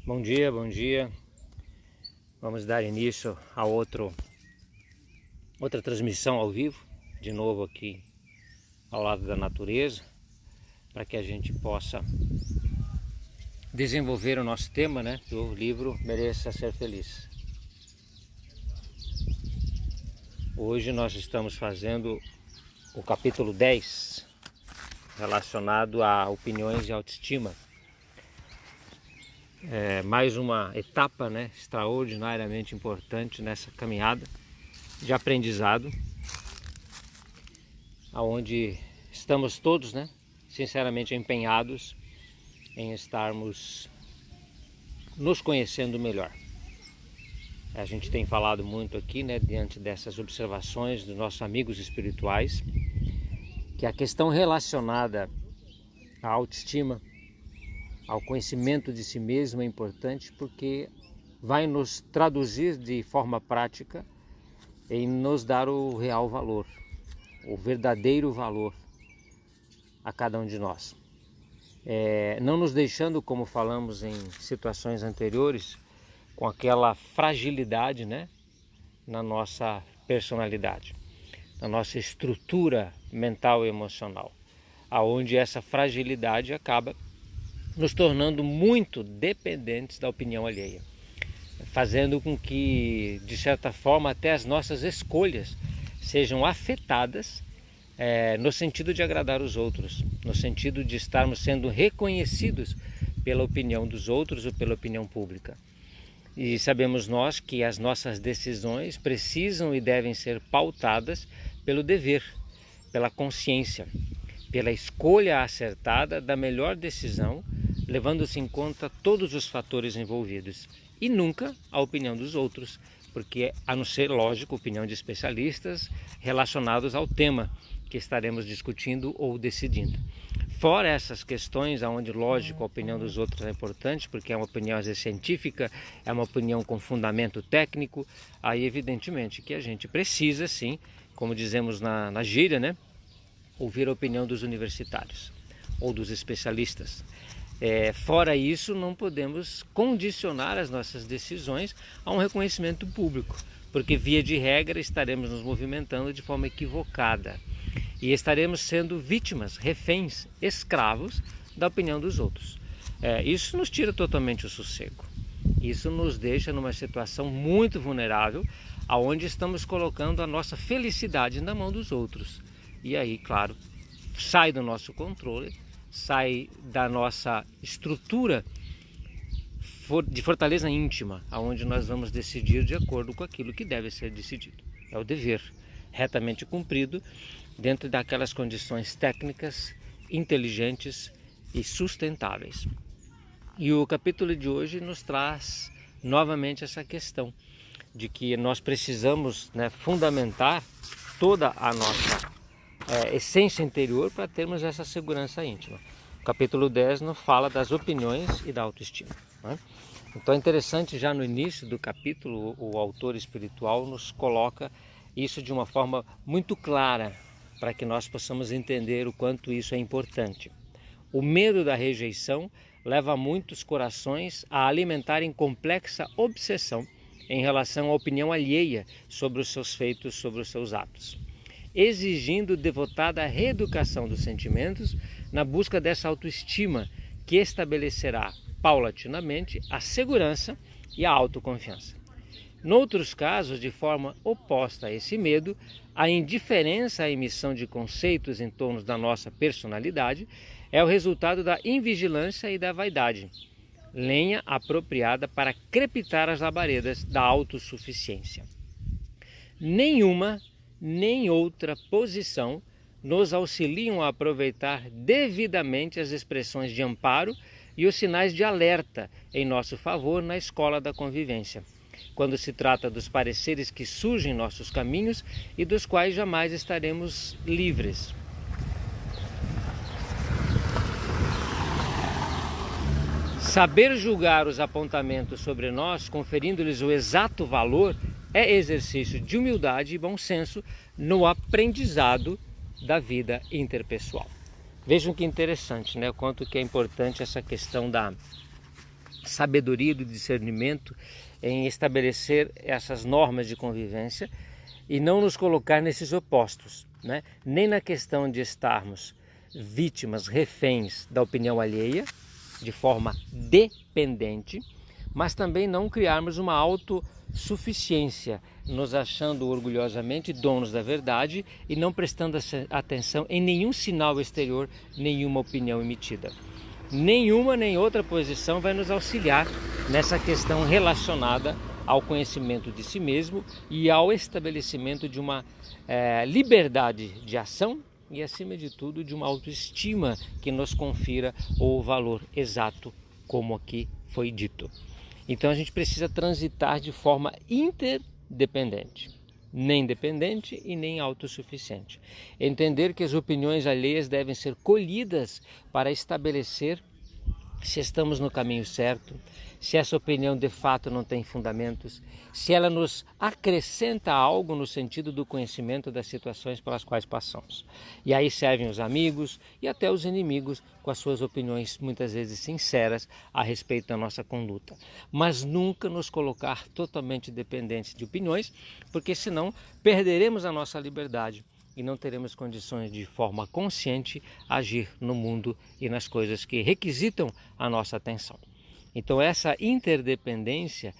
Bom dia, bom dia. Vamos dar início a outra transmissão ao vivo, de novo aqui ao lado da natureza, para que a gente possa desenvolver o nosso tema, né, do livro Mereça Ser Feliz. Hoje nós estamos fazendo o capítulo 10, relacionado a opiniões e autoestima. Mais uma etapa, né, extraordinariamente importante nessa caminhada de aprendizado, aonde estamos todos, né, sinceramente empenhados em estarmos nos conhecendo melhor. A gente tem falado muito aqui, né, diante dessas observações dos nossos amigos espirituais, que a questão relacionada à autoestima, ao conhecimento de si mesmo é importante, porque vai nos traduzir de forma prática em nos dar o real valor, o verdadeiro valor a cada um de nós. Não nos deixando, como falamos em situações anteriores, com aquela fragilidade, né, na nossa personalidade, na nossa estrutura mental e emocional, aonde essa fragilidade acaba nos tornando muito dependentes da opinião alheia, fazendo com que, de certa forma, até as nossas escolhas sejam afetadas no sentido de agradar os outros, no sentido de estarmos sendo reconhecidos pela opinião dos outros ou pela opinião pública. E sabemos nós que as nossas decisões precisam e devem ser pautadas pelo dever, pela consciência, pela escolha acertada da melhor decisão, levando-se em conta todos os fatores envolvidos e nunca a opinião dos outros, porque, a não ser, lógico, opinião de especialistas relacionados ao tema que estaremos discutindo ou decidindo. Fora essas questões onde, lógico, a opinião dos outros é importante, porque é uma opinião às vezes científica, é uma opinião com fundamento técnico, aí evidentemente que a gente precisa, sim, como dizemos na gíria, né, ouvir a opinião dos universitários ou dos especialistas. Fora isso, não podemos condicionar as nossas decisões a um reconhecimento público, porque via de regra estaremos nos movimentando de forma equivocada e estaremos sendo vítimas, reféns, escravos da opinião dos outros. Isso nos tira totalmente o sossego, isso nos deixa numa situação muito vulnerável, aonde estamos colocando a nossa felicidade na mão dos outros. E aí, claro, sai do nosso controle, sai da nossa estrutura de fortaleza íntima, aonde nós vamos decidir de acordo com aquilo que deve ser decidido. É o dever, retamente cumprido, dentro daquelas condições técnicas, inteligentes e sustentáveis. E o capítulo de hoje nos traz novamente essa questão de que nós precisamos, né, fundamentar toda a nossa essência interior para termos essa segurança íntima. O capítulo 10 nos fala das opiniões e da autoestima, né? Então é interessante, já no início do capítulo, o autor espiritual nos coloca isso de uma forma muito clara, para que nós possamos entender o quanto isso é importante. O medo da rejeição leva muitos corações a alimentarem complexa obsessão em relação à opinião alheia sobre os seus feitos, sobre os seus atos, exigindo devotada reeducação dos sentimentos na busca dessa autoestima que estabelecerá paulatinamente a segurança e a autoconfiança. Noutros casos, de forma oposta a esse medo, a indiferença à emissão de conceitos em torno da nossa personalidade é o resultado da invigilância e da vaidade, lenha apropriada para crepitar as labaredas da autossuficiência. Nenhuma nem outra posição nos auxiliam a aproveitar devidamente as expressões de amparo e os sinais de alerta em nosso favor na escola da convivência, quando se trata dos pareceres que surgem em nossos caminhos e dos quais jamais estaremos livres. Saber julgar os apontamentos sobre nós, conferindo-lhes o exato valor, é exercício de humildade e bom senso no aprendizado da vida interpessoal. Vejam que interessante, né? O quanto que é importante essa questão sabedoria, do discernimento em estabelecer essas normas de convivência e não nos colocar nesses opostos, né? Nem na questão de estarmos vítimas, reféns da opinião alheia, de forma dependente, mas também não criarmos uma autossuficiência, nos achando orgulhosamente donos da verdade e não prestando atenção em nenhum sinal exterior, nenhuma opinião emitida. Nenhuma nem outra posição vai nos auxiliar nessa questão relacionada ao conhecimento de si mesmo e ao estabelecimento de uma liberdade de ação e, acima de tudo, de uma autoestima que nos confira o valor exato, como aqui foi dito. Então a gente precisa transitar de forma interdependente, nem dependente e nem autossuficiente. Entender que as opiniões alheias devem ser colhidas para estabelecer se estamos no caminho certo, se essa opinião de fato não tem fundamentos, se ela nos acrescenta algo no sentido do conhecimento das situações pelas quais passamos. E aí servem os amigos e até os inimigos com as suas opiniões muitas vezes sinceras a respeito da nossa conduta. Mas nunca nos colocar totalmente dependentes de opiniões, porque senão perderemos a nossa liberdade e não teremos condições de forma consciente agir no mundo e nas coisas que requisitam a nossa atenção. Então essa interdependência,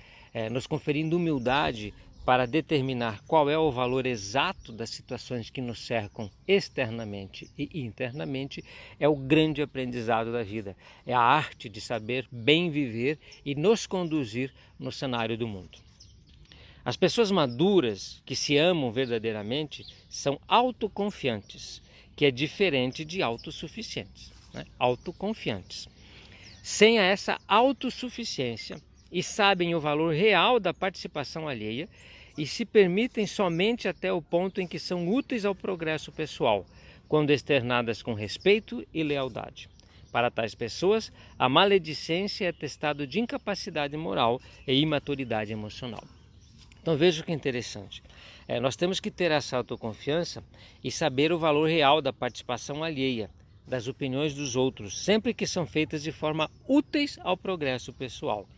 nos conferindo humildade para determinar qual é o valor exato das situações que nos cercam externamente e internamente, é o grande aprendizado da vida. É a arte de saber bem viver e nos conduzir no cenário do mundo. As pessoas maduras que se amam verdadeiramente são autoconfiantes, que é diferente de autossuficientes, né? Autoconfiantes. Sem essa autossuficiência e sabem o valor real da participação alheia e se permitem somente até o ponto em que são úteis ao progresso pessoal, quando externadas com respeito e lealdade. Para tais pessoas, a maledicência é atestado de incapacidade moral e imaturidade emocional. Então veja que interessante, nós temos que ter essa autoconfiança e saber o valor real da participação alheia, das opiniões dos outros, sempre que são feitas de forma úteis ao progresso pessoal.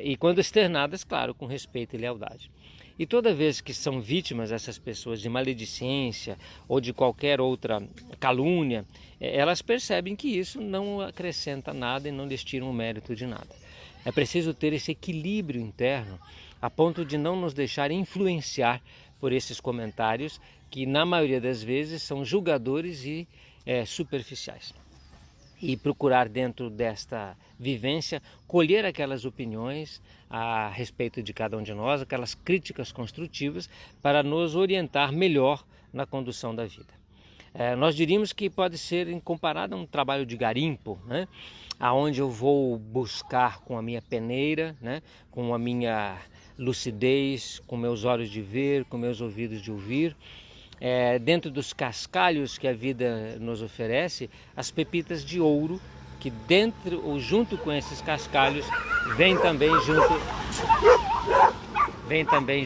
E quando externadas, claro, com respeito e lealdade. E toda vez que são vítimas essas pessoas de maledicência ou de qualquer outra calúnia, elas percebem que isso não acrescenta nada e não lhes tira um mérito de nada. É preciso ter esse equilíbrio interno a ponto de não nos deixar influenciar por esses comentários que na maioria das vezes são julgadores e superficiais. E procurar dentro desta vivência colher aquelas opiniões a respeito de cada um de nós, aquelas críticas construtivas para nos orientar melhor na condução da vida. Nós diríamos que pode ser comparado a um trabalho de garimpo, né? Aonde eu vou buscar com a minha peneira, né? Com a minha lucidez, com meus olhos de ver, com meus ouvidos de ouvir, dentro dos cascalhos que a vida nos oferece, as pepitas de ouro que dentro ou junto com esses cascalhos vem também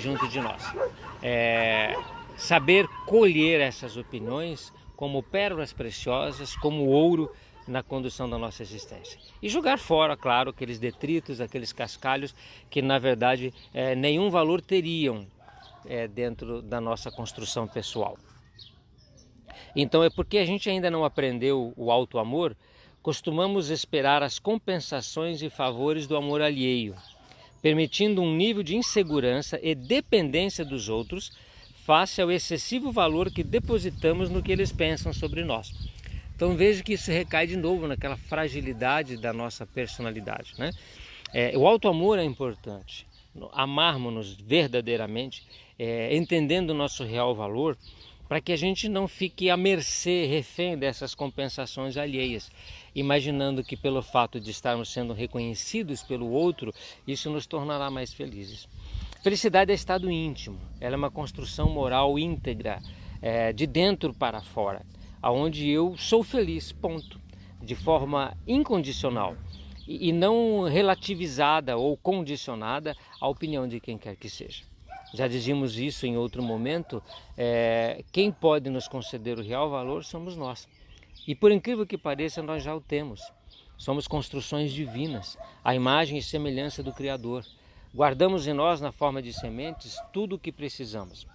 junto de nós. Saber colher essas opiniões como pérolas preciosas, como ouro na condução da nossa existência. E jogar fora, claro, aqueles detritos, aqueles cascalhos que na verdade nenhum valor teriam dentro da nossa construção pessoal. Então é porque a gente ainda não aprendeu o auto-amor, costumamos esperar as compensações e favores do amor alheio, permitindo um nível de insegurança e dependência dos outros face ao excessivo valor que depositamos no que eles pensam sobre nós. Então veja que isso recai de novo naquela fragilidade da nossa personalidade, né? O auto-amor é importante, amarmos-nos verdadeiramente, entendendo o nosso real valor, para que a gente não fique à mercê, refém dessas compensações alheias, imaginando que pelo fato de estarmos sendo reconhecidos pelo outro, isso nos tornará mais felizes. Felicidade é estado íntimo, ela é uma construção moral íntegra, de dentro para fora, aonde eu sou feliz, ponto, de forma incondicional e não relativizada ou condicionada à opinião de quem quer que seja. Já dizíamos isso em outro momento, quem pode nos conceder o real valor somos nós. E por incrível que pareça, nós já o temos. Somos construções divinas, a imagem e semelhança do Criador. Guardamos em nós, na forma de sementes, tudo o que precisamos.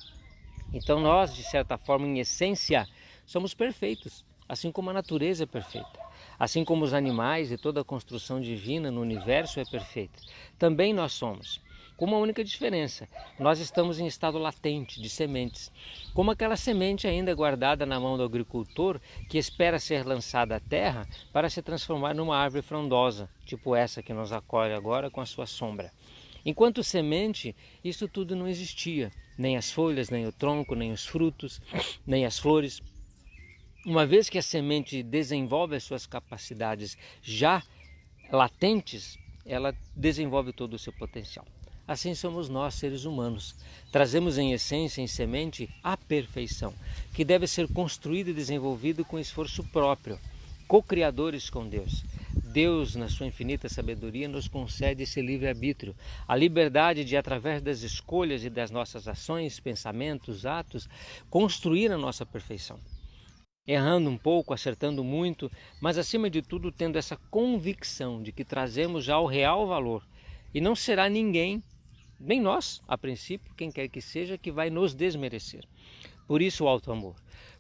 Então nós, de certa forma, em essência, somos perfeitos, assim como a natureza é perfeita. Assim como os animais e toda a construção divina no universo é perfeita. Também nós somos. Com uma única diferença, nós estamos em estado latente de sementes, como aquela semente ainda guardada na mão do agricultor que espera ser lançada à terra para se transformar numa árvore frondosa, tipo essa que nos acolhe agora com a sua sombra. Enquanto semente, isso tudo não existia, nem as folhas, nem o tronco, nem os frutos, nem as flores. Uma vez que a semente desenvolve as suas capacidades já latentes, ela desenvolve todo o seu potencial. Assim somos nós, seres humanos. Trazemos em essência, em semente, a perfeição, que deve ser construída e desenvolvida com esforço próprio, co-criadores com Deus. Deus, na sua infinita sabedoria, nos concede esse livre-arbítrio, a liberdade de, através das escolhas e das nossas ações, pensamentos, atos, construir a nossa perfeição. Errando um pouco, acertando muito, mas acima de tudo tendo essa convicção de que trazemos já o real valor. E não será ninguém, nem nós, a princípio, quem quer que seja, que vai nos desmerecer. Por isso o alto amor.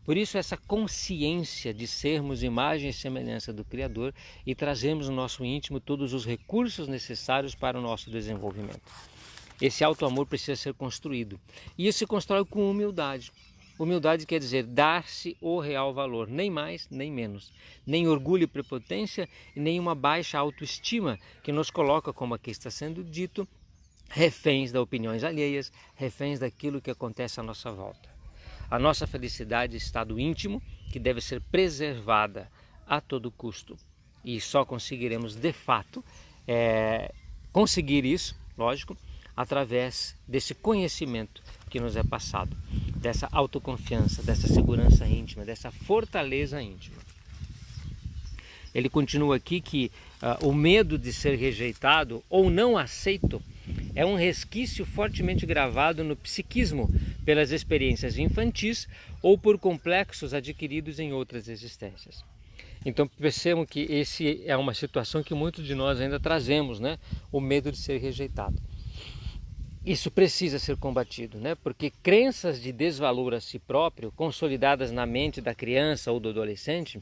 Por isso essa consciência de sermos imagem e semelhança do Criador e trazemos no nosso íntimo todos os recursos necessários para o nosso desenvolvimento. Esse alto amor precisa ser construído. E isso se constrói com humildade. Humildade quer dizer dar-se o real valor, nem mais nem menos, nem orgulho e prepotência e nem uma baixa autoestima que nos coloca, como aqui está sendo dito, reféns das opiniões alheias, reféns daquilo que acontece à nossa volta. A nossa felicidade é estado íntimo que deve ser preservada a todo custo e só conseguiremos de fato conseguir isso, lógico, através desse conhecimento que nos é passado, dessa autoconfiança, dessa segurança íntima, dessa fortaleza íntima. Ele continua aqui que o medo de ser rejeitado ou não aceito é um resquício fortemente gravado no psiquismo pelas experiências infantis ou por complexos adquiridos em outras existências. Então percebam que esse é uma situação que muitos de nós ainda trazemos, né? O medo de ser rejeitado. Isso precisa ser combatido, né? Porque crenças de desvalor a si próprio, consolidadas na mente da criança ou do adolescente,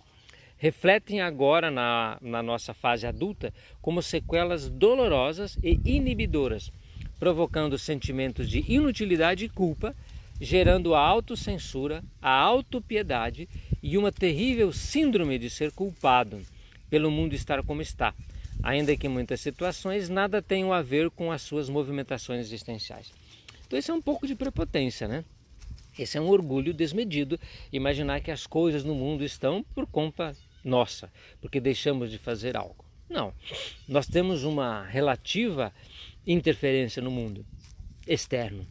refletem agora na nossa fase adulta como sequelas dolorosas e inibidoras, provocando sentimentos de inutilidade e culpa, gerando a autocensura, a autopiedade e uma terrível síndrome de ser culpado pelo mundo estar como está, ainda que em muitas situações nada tenham a ver com as suas movimentações existenciais. Então isso é um pouco de prepotência, né? Esse é um orgulho desmedido, imaginar que as coisas no mundo estão por conta nossa, porque deixamos de fazer algo. Não, nós temos uma relativa interferência no mundo externo.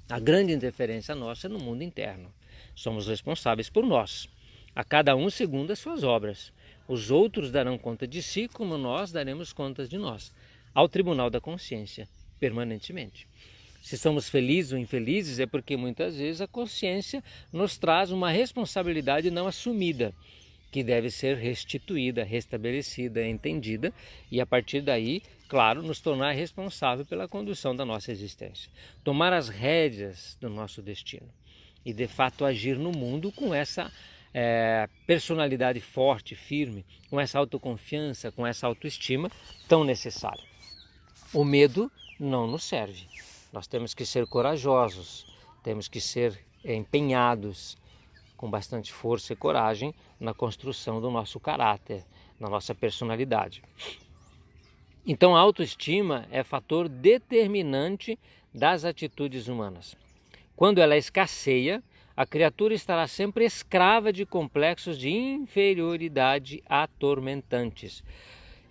A grande interferência nossa é no mundo interno. Somos responsáveis por nós, a cada um segundo as suas obras. Os outros darão conta de si, como nós daremos contas de nós, ao tribunal da consciência, permanentemente. Se somos felizes ou infelizes é porque muitas vezes a consciência nos traz uma responsabilidade não assumida, que deve ser restituída, restabelecida, entendida e a partir daí, claro, nos tornar responsável pela condução da nossa existência. Tomar as rédeas do nosso destino e de fato agir no mundo com essa personalidade forte, firme, com essa autoconfiança, com essa autoestima tão necessária. O medo não nos serve. Nós temos que ser corajosos, temos que ser empenhados, com bastante força e coragem na construção do nosso caráter, na nossa personalidade. Então a autoestima é fator determinante das atitudes humanas. Quando ela escasseia, a criatura estará sempre escrava de complexos de inferioridade atormentantes.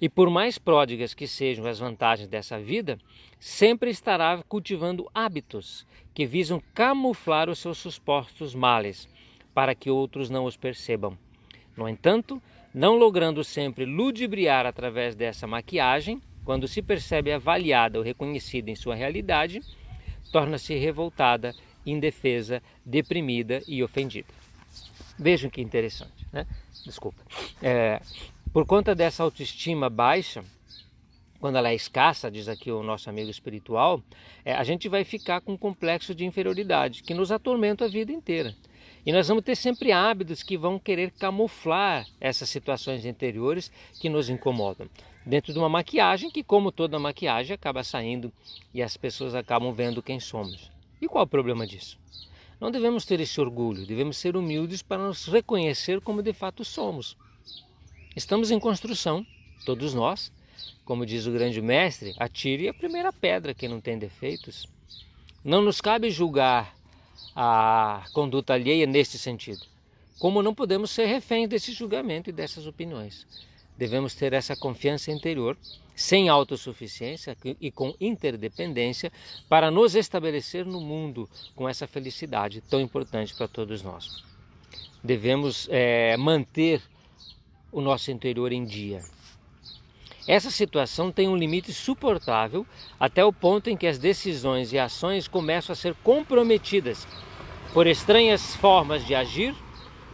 E por mais pródigas que sejam as vantagens dessa vida, sempre estará cultivando hábitos que visam camuflar os seus supostos males, para que outros não os percebam. No entanto, não logrando sempre ludibriar através dessa maquiagem, quando se percebe avaliada ou reconhecida em sua realidade, torna-se revoltada, indefesa, deprimida e ofendida. Vejam que interessante, né? Desculpa. Por conta dessa autoestima baixa, quando ela é escassa, diz aqui o nosso amigo espiritual, a gente vai ficar com um complexo de inferioridade que nos atormenta a vida inteira. E nós vamos ter sempre hábitos que vão querer camuflar essas situações interiores que nos incomodam. Dentro de uma maquiagem que, como toda maquiagem, acaba saindo e as pessoas acabam vendo quem somos. E qual é o problema disso? Não devemos ter esse orgulho, devemos ser humildes para nos reconhecer como de fato somos. Estamos em construção, todos nós. Como diz o grande mestre, atire a primeira pedra quem não tem defeitos. Não nos cabe julgar a conduta alheia neste sentido. Como não podemos ser reféns desse julgamento e dessas opiniões. Devemos ter essa confiança interior, sem autossuficiência e com interdependência, para nos estabelecer no mundo com essa felicidade tão importante para todos nós. Devemos manter o nosso interior em dia. Essa situação tem um limite suportável até o ponto em que as decisões e ações começam a ser comprometidas por estranhas formas de agir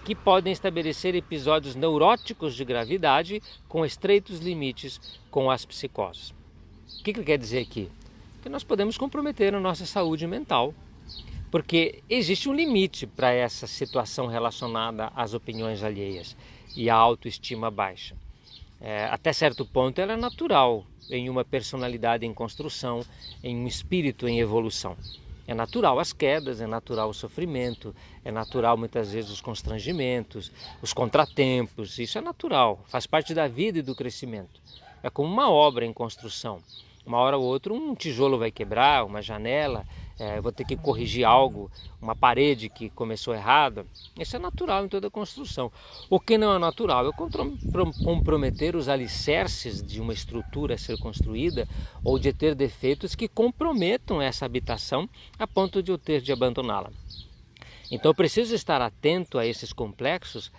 que podem estabelecer episódios neuróticos de gravidade com estreitos limites com as psicoses. O que ele quer dizer aqui? Que nós podemos comprometer a nossa saúde mental, porque existe um limite para essa situação relacionada às opiniões alheias e à autoestima baixa. Até certo ponto ela é natural em uma personalidade em construção, em um espírito em evolução. É natural as quedas, é natural o sofrimento, é natural muitas vezes os constrangimentos, os contratempos, isso é natural, faz parte da vida e do crescimento. É como uma obra em construção. Uma hora ou outra um tijolo vai quebrar, uma janela, eu vou ter que corrigir algo, uma parede que começou errada. Isso é natural em toda construção. O que não é natural é comprometer os alicerces de uma estrutura a ser construída ou de ter defeitos que comprometam essa habitação a ponto de eu ter de abandoná-la. Então eu preciso estar atento a esses complexos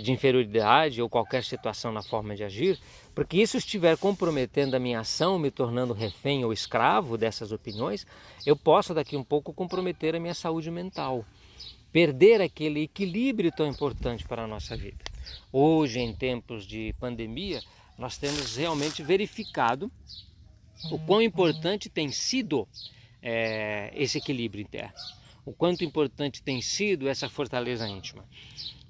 de inferioridade ou qualquer situação na forma de agir, porque isso estiver comprometendo a minha ação, me tornando refém ou escravo dessas opiniões, eu posso daqui um pouco comprometer a minha saúde mental, perder aquele equilíbrio tão importante para a nossa vida. Hoje, em tempos de pandemia, nós temos realmente verificado o quão importante tem sido esse equilíbrio interno. O quanto importante tem sido essa fortaleza íntima.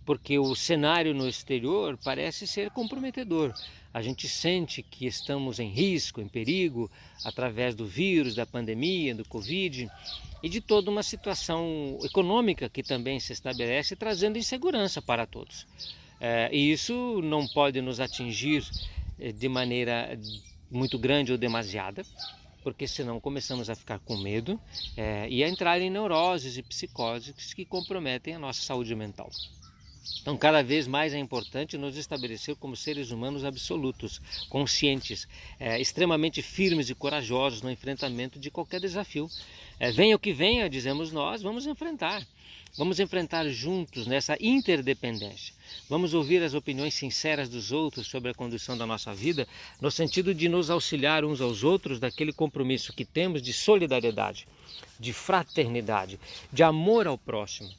Porque o cenário no exterior parece ser comprometedor. A gente sente que estamos em risco, em perigo, através do vírus, da pandemia, do Covid e de toda uma situação econômica que também se estabelece, trazendo insegurança para todos. E isso não pode nos atingir de maneira muito grande ou demasiada, porque senão começamos a ficar com medo e a entrar em neuroses e psicoses que comprometem a nossa saúde mental. Então, cada vez mais é importante nos estabelecer como seres humanos absolutos, conscientes, extremamente firmes e corajosos no enfrentamento de qualquer desafio. Venha o que venha, dizemos nós, vamos enfrentar. Vamos enfrentar juntos nessa interdependência. Vamos ouvir as opiniões sinceras dos outros sobre a condução da nossa vida, no sentido de nos auxiliar uns aos outros daquele compromisso que temos de solidariedade, de fraternidade, de amor ao próximo.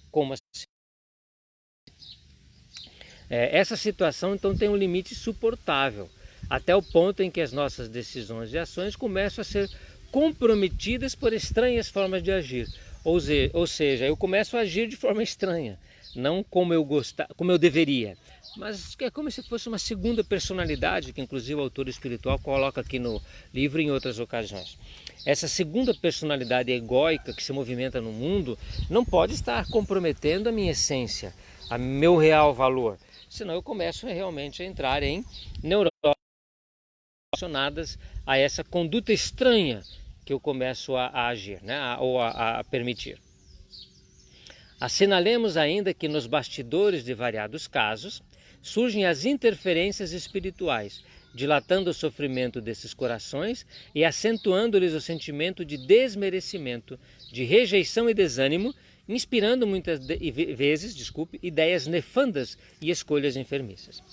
Essa situação então tem um limite suportável, até o ponto em que as nossas decisões e ações começam a ser comprometidas por estranhas formas de agir. Ou seja, eu começo a agir de forma estranha, não como eu deveria, mas é como se fosse uma segunda personalidade, que inclusive o autor espiritual coloca aqui no livro em outras ocasiões. Essa segunda personalidade egóica que se movimenta no mundo não pode estar comprometendo a minha essência, a meu real valor, senão eu começo realmente a entrar em neuroses relacionadas a essa conduta estranha que eu começo a agir, ou a permitir. Assinalemos ainda que nos bastidores de variados casos surgem as interferências espirituais, dilatando o sofrimento desses corações e acentuando-lhes o sentimento de desmerecimento, de rejeição e desânimo, inspirando muitas vezes, ideias nefandas e escolhas enfermiças.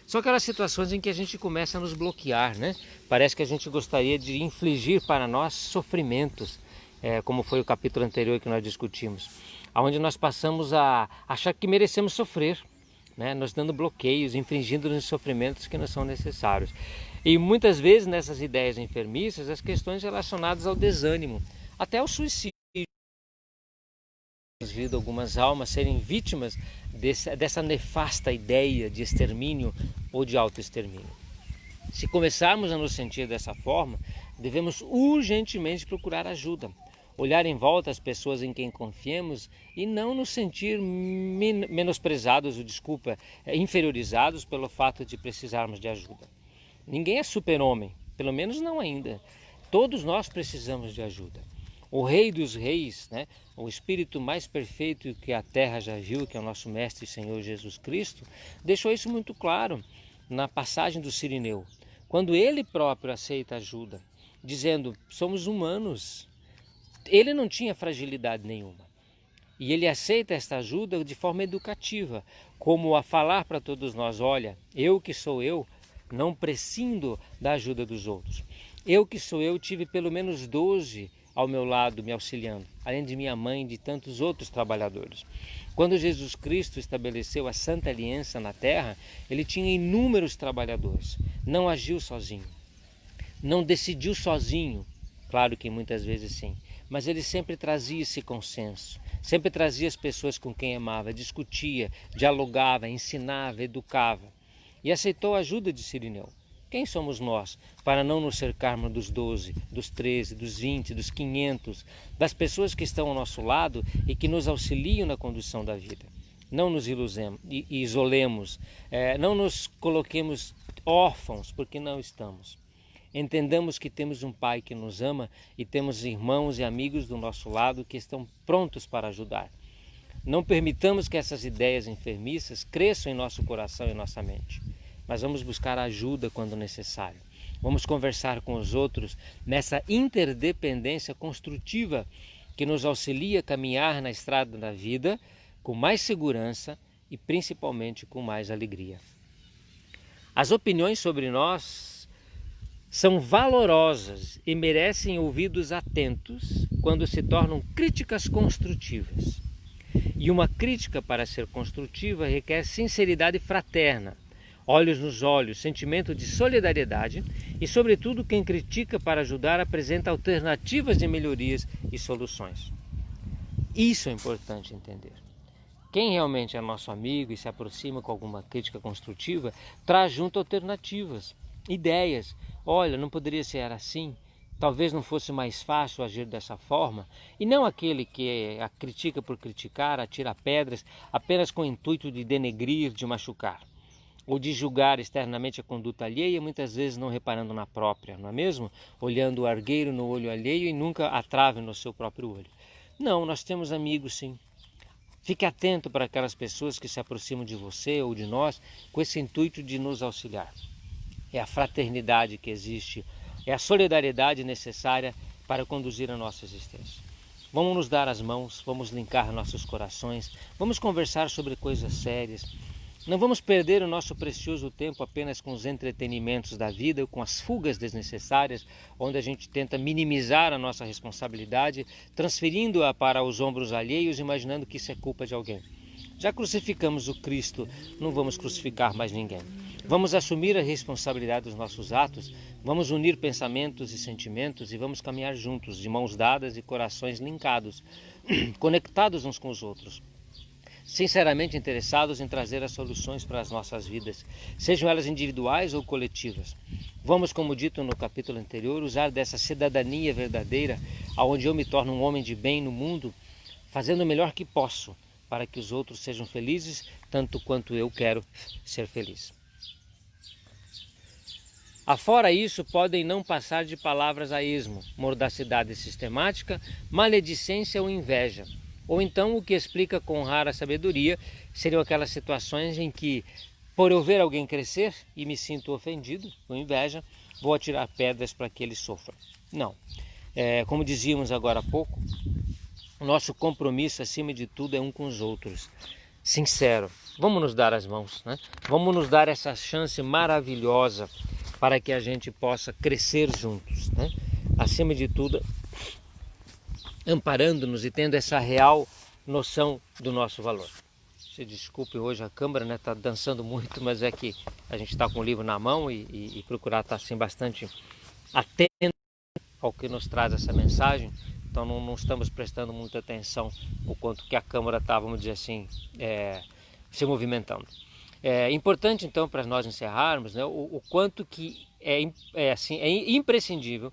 São aquelas situações em que a gente começa a nos bloquear, né? Parece que a gente gostaria de infligir para nós sofrimentos, como foi o capítulo anterior que nós discutimos, onde nós passamos a achar que merecemos sofrer, né? Nos dando bloqueios, infringindo nos sofrimentos que não são necessários. E muitas vezes nessas ideias enfermiças, as questões relacionadas ao desânimo, até ao suicídio, vindo algumas almas serem vítimas dessa nefasta ideia de extermínio ou de autoextermínio. Se começarmos a nos sentir dessa forma, devemos urgentemente procurar ajuda, olhar em volta as pessoas em quem confiemos e não nos sentir menosprezados, inferiorizados pelo fato de precisarmos de ajuda. Ninguém é super-homem, pelo menos não ainda. Todos nós precisamos de ajuda. O Rei dos Reis, né, o Espírito mais perfeito que a terra já viu, que é o nosso Mestre e Senhor Jesus Cristo, deixou isso muito claro na passagem do Cirineu, quando ele próprio aceita ajuda, dizendo, somos humanos. Ele não tinha fragilidade nenhuma. E ele aceita esta ajuda de forma educativa, como a falar para todos nós, olha, eu que sou eu, não prescindo da ajuda dos outros. Eu que sou eu, tive pelo menos 12 ao meu lado me auxiliando, além de minha mãe e de tantos outros trabalhadores. Quando Jesus Cristo estabeleceu a Santa Aliança na terra, ele tinha inúmeros trabalhadores, não agiu sozinho, não decidiu sozinho, claro que muitas vezes sim, mas ele sempre trazia esse consenso, sempre trazia as pessoas com quem amava, discutia, dialogava, ensinava, educava e aceitou a ajuda de Cirineu. Quem somos nós para não nos cercarmos dos 12, dos 13, dos 20, dos 500, das pessoas que estão ao nosso lado e que nos auxiliam na condução da vida? Não nos isolemos, não nos coloquemos órfãos, porque não estamos. Entendamos que temos um Pai que nos ama e temos irmãos e amigos do nosso lado que estão prontos para ajudar. Não permitamos que essas ideias enfermiças cresçam em nosso coração e nossa mente. Mas vamos buscar ajuda quando necessário. Vamos conversar com os outros nessa interdependência construtiva que nos auxilia a caminhar na estrada da vida com mais segurança e principalmente com mais alegria. As opiniões sobre nós são valorosas e merecem ouvidos atentos quando se tornam críticas construtivas. E uma crítica, para ser construtiva, requer sinceridade fraterna, olhos nos olhos, sentimento de solidariedade e, sobretudo, quem critica para ajudar apresenta alternativas de melhorias e soluções. Isso é importante entender. Quem realmente é nosso amigo e se aproxima com alguma crítica construtiva, traz junto alternativas, ideias. Olha, não poderia ser assim? Talvez não fosse mais fácil agir dessa forma? E não aquele que a critica por criticar, atira pedras apenas com o intuito de denegrir, de machucar, ou de julgar externamente a conduta alheia, muitas vezes não reparando na própria, não é mesmo? Olhando o argueiro no olho alheio e nunca a trave no seu próprio olho. Não, nós temos amigos sim. Fique atento para aquelas pessoas que se aproximam de você ou de nós com esse intuito de nos auxiliar. É a fraternidade que existe, é a solidariedade necessária para conduzir a nossa existência. Vamos nos dar as mãos, vamos linkar nossos corações, vamos conversar sobre coisas sérias. Não vamos perder o nosso precioso tempo apenas com os entretenimentos da vida, com as fugas desnecessárias, onde a gente tenta minimizar a nossa responsabilidade, transferindo-a para os ombros alheios, imaginando que isso é culpa de alguém. Já crucificamos o Cristo, não vamos crucificar mais ninguém. Vamos assumir a responsabilidade dos nossos atos, vamos unir pensamentos e sentimentos e vamos caminhar juntos, de mãos dadas e corações linkados, conectados uns com os outros, sinceramente interessados em trazer as soluções para as nossas vidas, sejam elas individuais ou coletivas. Vamos, como dito no capítulo anterior, usar dessa cidadania verdadeira, onde eu me torno um homem de bem no mundo, fazendo o melhor que posso, para que os outros sejam felizes, tanto quanto eu quero ser feliz. Afora isso, podem não passar de palavras a esmo, mordacidade sistemática, maledicência ou inveja. Ou então, o que explica com rara sabedoria, seriam aquelas situações em que, por eu ver alguém crescer e me sinto ofendido, com inveja, vou atirar pedras para que ele sofra. Não. Como dizíamos agora há pouco, o nosso compromisso, acima de tudo, é um com os outros. Sincero. Vamos nos dar as mãos, né? Vamos nos dar essa chance maravilhosa para que a gente possa crescer juntos, né? Acima de tudo, amparando-nos e tendo essa real noção do nosso valor. Se desculpe, hoje a câmera está dançando muito, mas é que a gente está com o livro na mão e procurar estar assim, bastante atento ao que nos traz essa mensagem. Então não estamos prestando muita atenção o quanto que a câmera está, vamos dizer assim, se movimentando. É importante então para nós encerrarmos, né, o quanto que é imprescindível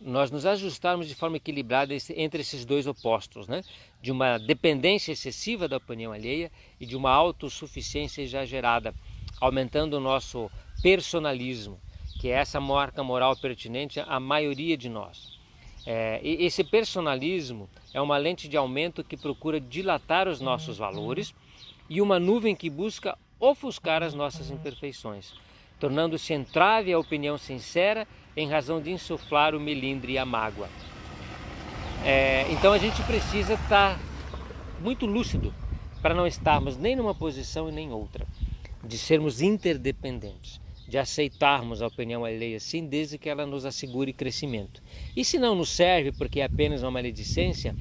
nós nos ajustarmos de forma equilibrada entre esses dois opostos, né? De uma dependência excessiva da opinião alheia e de uma autossuficiência exagerada, aumentando o nosso personalismo, que é essa marca moral pertinente à maioria de nós. E esse personalismo é uma lente de aumento que procura dilatar os nossos valores e uma nuvem que busca ofuscar as nossas imperfeições, tornando-se entrave à opinião sincera em razão de insuflar o melindre e a mágoa. Então a gente precisa estar muito lúcido para não estarmos nem numa posição e nem outra, de sermos interdependentes, de aceitarmos a opinião alheia sim, desde que ela nos assegure crescimento. E se não nos serve porque é apenas uma maledicência,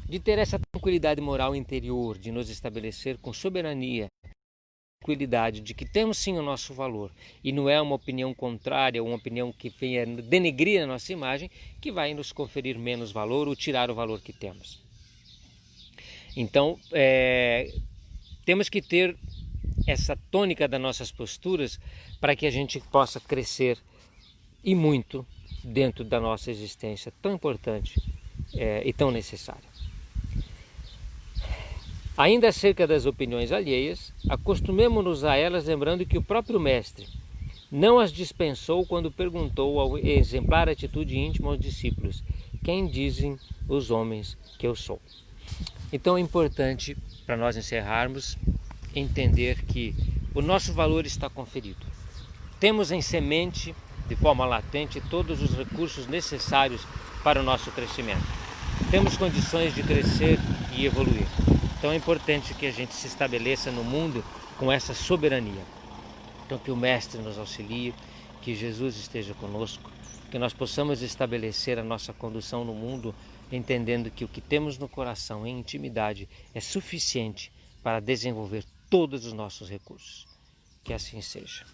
de ter essa tranquilidade moral interior, de nos estabelecer com soberania, tranquilidade de que temos sim o nosso valor e não é uma opinião contrária, uma opinião que venha denegrir a nossa imagem, que vai nos conferir menos valor ou tirar o valor que temos. Então, temos que ter essa tônica das nossas posturas para que a gente possa crescer e muito dentro da nossa existência tão importante e tão necessária. Ainda acerca das opiniões alheias, acostumemo-nos a elas lembrando que o próprio Mestre não as dispensou quando perguntou ao exemplar atitude íntima aos discípulos: quem dizem os homens que eu sou? Então é importante, para nós encerrarmos, entender que o nosso valor está conferido. Temos em semente, de forma latente, todos os recursos necessários para o nosso crescimento. Temos condições de crescer e evoluir. Então é importante que a gente se estabeleça no mundo com essa soberania. Então que o Mestre nos auxilie, que Jesus esteja conosco, que nós possamos estabelecer a nossa condução no mundo, entendendo que o que temos no coração em intimidade é suficiente para desenvolver todos os nossos recursos. Que assim seja.